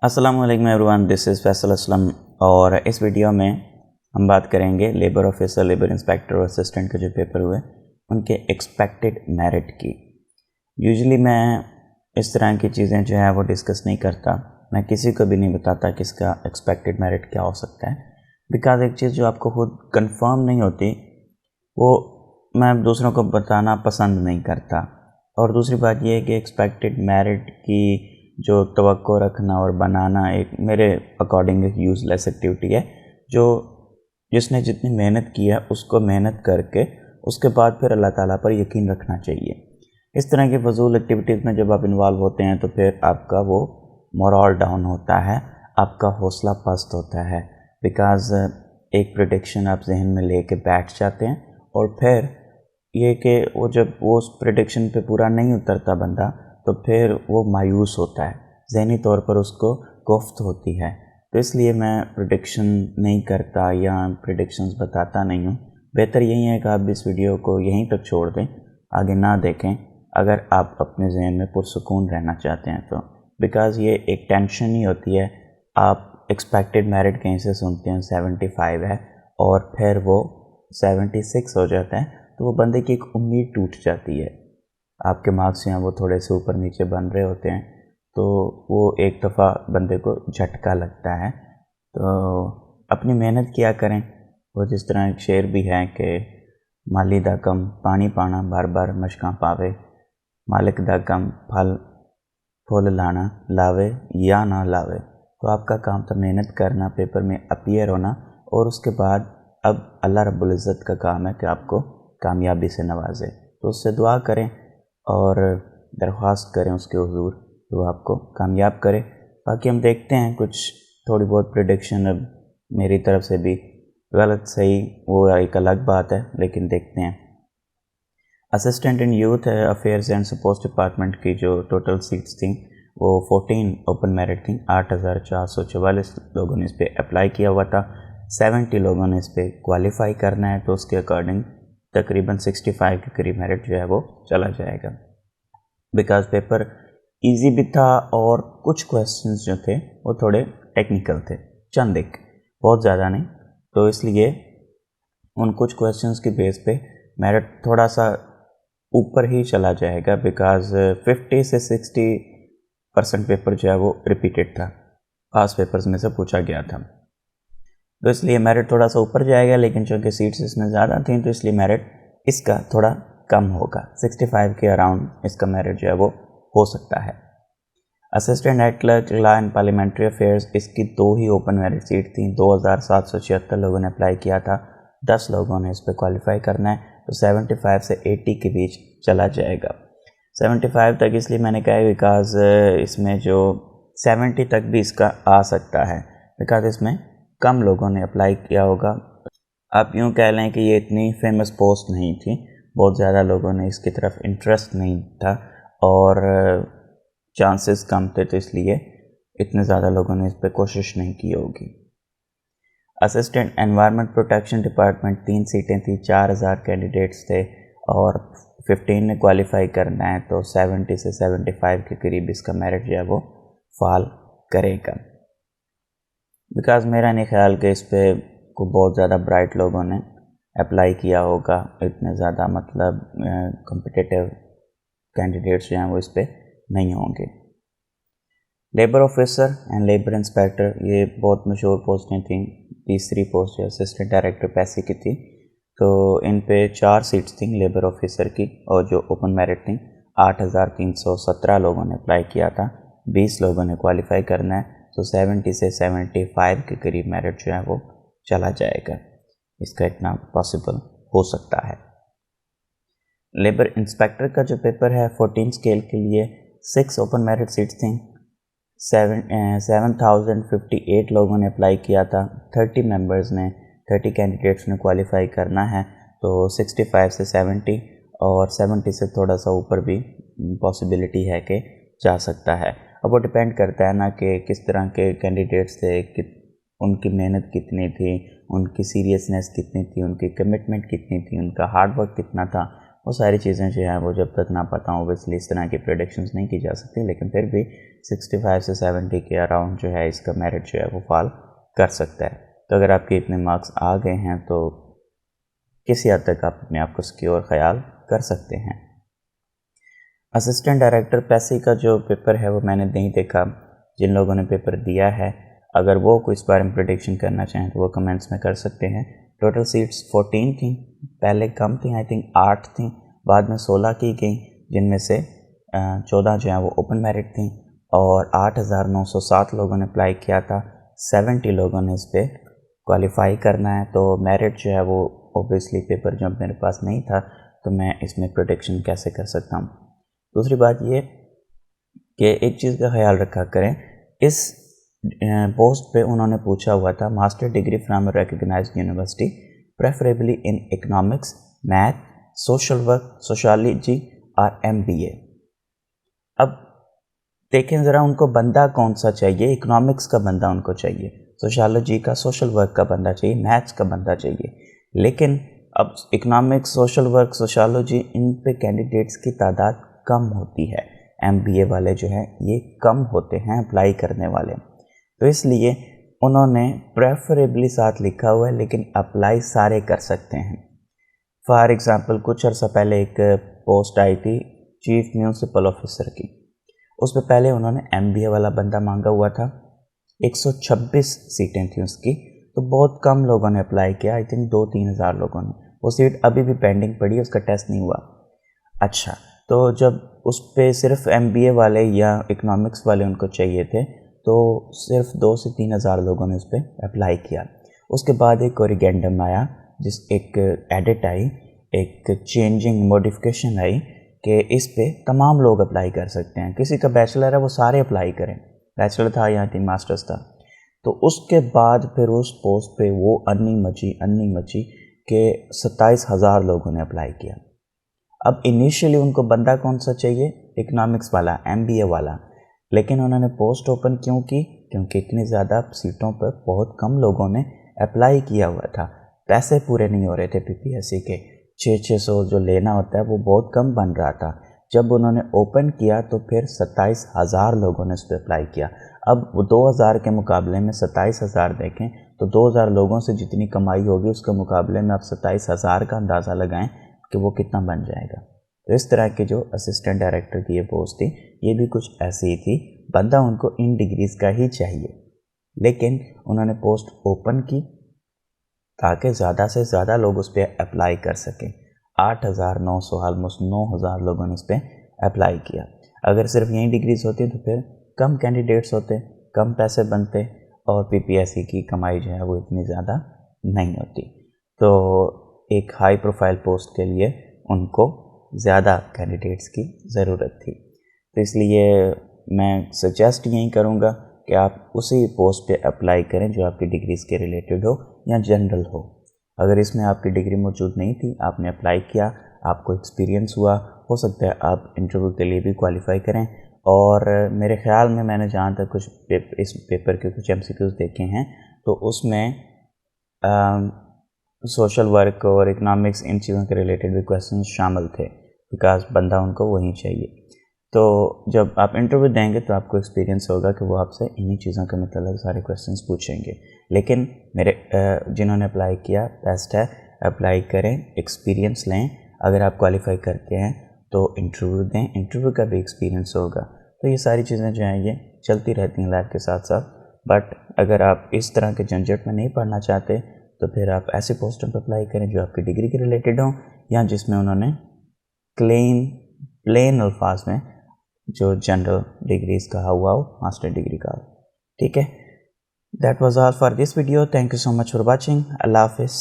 अस्सलाम वालेकुम everyone, this is Faisal Aslam. और इस वीडियो में हम बात करेंगे लेबर ऑफिसर, लेबर इंस्पेक्टर और असिस्टेंट के जो पेपर हुए उनके एक्सपेक्टेड मेरिट की। यूजुअली मैं इस तरह की चीज़ें जो है वो डिस्कस नहीं करता, मैं किसी को भी नहीं बताता कि इसका एक्सपेक्टेड मेरिट क्या हो सकता है, बिकॉज़ एक चीज़ जो आपको खुद कंफर्म नहीं होती वो मैं दूसरों को बताना पसंद नहीं करता। और दूसरी बात ये है कि एक्सपेक्टेड मेरिट की जो तवक्को रखना और बनाना एक मेरे अकॉर्डिंग एक यूज़लेस एक्टिविटी है। जिसने जितनी मेहनत की है उसको मेहनत करके उसके बाद फिर अल्लाह ताला पर यकीन रखना चाहिए। इस तरह की फ़जूल एक्टिविटीज़ में जब आप इन्वॉल्व होते हैं तो फिर आपका वो मोरल डाउन होता है, आपका हौसला पस्त होता है, बिकॉज़ एक प्रेडिक्शन आप जहन में लेके बैठ जाते हैं और फिर ये कि वो जब वो उस प्रेडिक्शन पे पूरा नहीं उतरता बंदा तो फिर वो मायूस होता है, ज़हनी तौर पर उसको कोफ्त होती है। तो इसलिए मैं प्रेडिक्शन नहीं करता या प्रेडिक्शंस बताता नहीं हूँ। बेहतर यही है कि आप इस वीडियो को यहीं तक छोड़ दें, आगे ना देखें अगर आप अपने ज़हन में पुरसुकून रहना चाहते हैं तो, बिकॉज़ ये एक टेंशन ही होती है। आप एक्सपेक्टेड मेरिट कहीं से सुनते हैं 75 है और फिर वो 76 हो जाता है तो वो बंदे की एक उम्मीद टूट जाती है। आपके मार्क्स हैं वो थोड़े से ऊपर नीचे बन रहे होते हैं तो वो एक दफ़ा बंदे को झटका लगता है। तो अपनी मेहनत किया करें। वो जिस तरह एक शेर भी है कि माली दा कम पानी पाना बार बार मशकां पावे, मालिक दा कम फल फुल लाना लावे या ना लावे। तो आपका काम था मेहनत करना, पेपर में अपीयर होना और उसके बाद अब अल्लाह रब्बुल इज़्ज़त का काम है कि आपको कामयाबी से नवाजे। तो उससे दुआ करें और दरख्वास्त करें उसके हुज़ूर कि वो आपको कामयाब करे। बाकी हम देखते हैं कुछ थोड़ी बहुत प्रेडिक्शन अब मेरी तरफ से भी गलत सही वो एक अलग बात है, लेकिन देखते हैं। Assistant in youth affairs and supports department की जो टोटल सीट्स थी वो 14 ओपन मेरिट थी। 8,444 लोगों ने इस पर अप्लाई किया हुआ था। 70 लोगों ने इस पर क्वालिफ़ाई करना है, तो उसके अकॉर्डिंग तकरीबन 65 के करीब मेरिट जो है वो चला जाएगा। बिकॉज़ पेपर इजी भी था और कुछ क्वेश्चंस जो थे वो थोड़े टेक्निकल थे, चंद एक, बहुत ज़्यादा नहीं। तो इसलिए उन कुछ क्वेश्चंस के बेस पे मेरिट थोड़ा सा ऊपर ही चला जाएगा, बिकॉज़ 50 से 60% पेपर जो है वो रिपीटेड था, पास पेपर्स में से पूछा गया था। तो इसलिए मेरिट थोड़ा सा ऊपर जाएगा, लेकिन चूँकि सीट्स इसमें ज़्यादा थी तो इसलिए मेरिट इसका थोड़ा कम होगा। 65 के अराउंड इसका मेरिट जो है वो हो सकता है। Assistant head clerk law and parliamentary affairs, इसकी 2 ही ओपन मेरिट सीट थी। 2,776 लोगों ने अप्लाई किया था, 10 लोगों ने इस पर क्वालिफाई करना है, तो 75 से 80 के बीच चला जाएगा। 75 तक इसलिए मैंने कहा है बिकॉज़ इसमें जो 70 तक भी इसका आ सकता है, बिकॉज़ इसमें कम लोगों ने अप्लाई किया होगा। आप यूँ कह लें कि ये इतनी फेमस पोस्ट नहीं थी, बहुत ज़्यादा लोगों ने इसकी तरफ इंटरेस्ट नहीं था और चांसेस कम थे, तो इसलिए इतने ज़्यादा लोगों ने इस पर कोशिश नहीं की होगी। असिस्टेंट एनवायरनमेंट प्रोटेक्शन डिपार्टमेंट 3 सीटें थी, 4,000 कैंडिडेट्स थे और 15 ने क्वालिफ़ाई करना है, तो 70 से 75 के करीब इसका मेरिट जो है वो फॉल करेगा। बिकॉज़ मेरा नहीं ख्याल कि इस पर को बहुत ज़्यादा ब्राइट लोगों ने अप्लाई किया होगा, इतने ज़्यादा मतलब कॉम्पिटिटिव कैंडिडेट्स जो हैं वो इस पर नहीं होंगे। Labour officer and labour inspector, ये बहुत मशहूर पोस्टें थीं। तीसरी पोस्ट जो असिस्टेंट डायरेक्टर पैसे की थी, तो इन पे 4 सीट्स थी लेबर ऑफिसर की और जो ओपन मेरिट थी 8,317 लोगों ने अप्लाई किया था, 20 लोगों ने क्वालिफ़ाई करना है, तो 70 से 75 के करीब मेरिट जो है वो चला जाएगा। इसका इतना पॉसिबल हो सकता है। लेबर इंस्पेक्टर का जो पेपर है 14 स्केल के लिए 6 ओपन मेरिट सीट्स थी। 7,058 लोगों ने अप्लाई किया था, 30 कैंडिडेट्स ने क्वालिफ़ाई करना है, तो 65 से 70 और 70 से थोड़ा सा ऊपर भी पॉसिबिलिटी है कि जा सकता है। अब वो डिपेंड करता है ना कि किस तरह के कैंडिडेट्स थे, कि उनकी मेहनत कितनी थी, उनकी सीरियसनेस कितनी थी, उनकी कमिटमेंट कितनी थी, उनका हार्ड वर्क कितना था, وہ ساری چیزیں جو ہیں وہ جب تک نہ پتہ ہوں اوبیسلی اس طرح کی پریڈکشنز نہیں کی جا سکتی، لیکن پھر بھی 65 سے 70 کے اراؤنڈ جو ہے اس کا میرٹ جو ہے وہ فال کر سکتا ہے۔ تو اگر آپ کے اتنے مارکس آ گئے ہیں تو کسی حد تک آپ اپنے آپ کو سیکیور خیال کر سکتے ہیں۔ اسسٹنٹ ڈائریکٹر پیسی کا جو پیپر ہے وہ میں نے نہیں دیکھا، جن لوگوں نے پیپر دیا ہے اگر وہ کوئی اس بارے میں پریڈکشن کرنا چاہیں تو وہ کمنٹس میں کر سکتے ہیں۔ ٹوٹل سیٹس 14 تھیں، پہلے کم تھیں، آئی تھنک 8 تھیں، بعد میں 16 کی گئیں، جن میں سے 14 جو ہیں وہ اوپن میرٹ تھیں اور 8,907 لوگوں نے اپلائی کیا تھا، 70 لوگوں نے اس پہ کوالیفائی کرنا ہے۔ تو میرٹ جو ہے وہ اوبیسلی پیپر جو میرے پاس نہیں تھا تو میں اس میں پریڈکشن کیسے کر سکتا ہوں۔ دوسری بات یہ کہ ایک چیز کا خیال رکھا کریں، اس پوسٹ پہ انہوں نے پوچھا ہوا تھا master degree from a recognised university preferably in economics, math, social work, sociology اور MBA۔ اب دیکھیں ذرا ان کو بندہ کون سا چاہیے، اکنامکس کا بندہ ان کو چاہیے، سوشالوجی کا، سوشل ورک کا بندہ چاہیے، میتھس کا بندہ چاہیے، لیکن اب اکنامکس، سوشل ورک، سوشالوجی ان پہ کینڈیڈیٹس کی تعداد کم ہوتی ہے، MBA والے جو ہیں یہ کم ہوتے ہیں اپلائی کرنے والے، تو اس لیے انہوں نے پریفریبلی ساتھ لکھا ہوا ہے لیکن اپلائی سارے کر سکتے ہیں۔ فار ایگزامپل کچھ عرصہ پہلے ایک پوسٹ آئی تھی چیف میونسپل آفیسر کی، اس پہ پہلے انہوں نے MBA والا بندہ مانگا ہوا تھا، 126 سیٹیں تھیں اس کی، تو بہت کم لوگوں نے اپلائی کیا، آئی تھنک 2-3 ہزار لوگوں نے، وہ سیٹ ابھی بھی پینڈنگ پڑی ہے، اس کا ٹیسٹ نہیں ہوا۔ اچھا، تو جب اس پہ صرف MBA والے یا اکنامکس والے ان کو چاہیے تھے تو صرف 2 سے 3 ہزار لوگوں نے اس پہ اپلائی کیا۔ اس کے بعد ایک کوریگینڈم آیا، ایک ایڈٹ آئی، ایک چینجنگ موڈیفیکیشن آئی کہ اس پہ تمام لوگ اپلائی کر سکتے ہیں، کسی کا بیچلر ہے وہ سارے اپلائی کریں، بیچلر تھا یا ماسٹرز تھا۔ تو اس کے بعد پھر اس پوسٹ پہ وہ انی مچی کہ 27,000 لوگوں نے اپلائی کیا۔ اب انیشیلی ان کو بندہ کون سا چاہیے، اکنامکس والا، MBA والا، لیکن انہوں نے پوسٹ اوپن کیوں کی؟ کیونکہ اتنی زیادہ سیٹوں پر بہت کم لوگوں نے اپلائی کیا ہوا تھا، پیسے پورے نہیں ہو رہے تھے PPSC کے، 600 جو لینا ہوتا ہے وہ بہت کم بن رہا تھا۔ جب انہوں نے اوپن کیا تو پھر 27,000 لوگوں نے اس پہ اپلائی کیا۔ اب وہ 2,000 کے مقابلے میں 27,000 دیکھیں تو 2,000 لوگوں سے جتنی کمائی ہوگی اس کے مقابلے میں آپ 27,000 کا اندازہ لگائیں کہ وہ کتنا بن جائے گا۔ تو اس طرح کی جو اسسٹنٹ ڈائریکٹر کی یہ پوسٹ تھی یہ بھی کچھ ایسی ہی تھی، بندہ ان کو ان ڈگریز کا ہی چاہیے، لیکن انہوں نے پوسٹ اوپن کی تاکہ زیادہ سے زیادہ لوگ اس پہ اپلائی کر سکیں۔ 8,900 آلموسٹ 9,000 لوگوں نے اس پہ اپلائی کیا۔ اگر صرف یہی ڈگریز ہوتی تو پھر کم کینڈیڈیٹس ہوتے، کم پیسے بنتے اور PPSC کی کمائی جو ہے وہ اتنی زیادہ نہیں ہوتی۔ تو ایک ہائی پروفائل پوسٹ کے لیے ان کو زیادہ کینڈیڈیٹس کی ضرورت تھی، تو اس لیے میں سجیسٹ یہی کروں گا کہ آپ اسی پوسٹ پہ اپلائی کریں جو آپ کی ڈگریز کے ریلیٹڈ ہو یا جنرل ہو۔ اگر اس میں آپ کی ڈگری موجود نہیں تھی، آپ نے اپلائی کیا، آپ کو ایکسپیرینس ہوا، ہو سکتا ہے آپ انٹرویو کے لیے بھی کوالیفائی کریں۔ اور میرے خیال میں نے جہاں تک کچھ اس پیپر کے کچھ MCQs دیکھے ہیں تو اس میں سوشل ورک اور اکنامکس ان چیزوں کے ریلیٹڈ بھی کویسچنز شامل تھے، بیکاز بندہ ان کو وہی چاہیے۔ تو جب آپ انٹرویو دیں گے تو آپ کو ایکسپیرینس ہوگا کہ وہ آپ سے انہی چیزوں کے متعلق سارے کویسچنز پوچھیں گے، لیکن میرے جنہوں نے اپلائی کیا بیسٹ ہے اپلائی کریں، ایکسپیرینس لیں، اگر آپ کوالیفائی کرتے ہیں تو انٹرویو دیں، انٹرویو کا بھی ایکسپیرینس ہوگا۔ تو یہ ساری چیزیں جو ہیں یہ چلتی رہتی ہیں لائف کے ساتھ ساتھ، بٹ اگر آپ اس طرح کے جھنجھٹ میں نہیں پڑھنا چاہتے تو پھر آپ ایسی پوسٹوں پہ اپلائی کریں جو آپ کی ڈگری کے ریلیٹڈ ہوں یا جس میں انہوں نے پلین الفاظ میں جو جنرل ڈگریز کہا ہوا ہو، ماسٹر ڈگری کا ہو، ٹھیک ہے۔ That was all for this video, thank you so much for watching, اللہ حافظ۔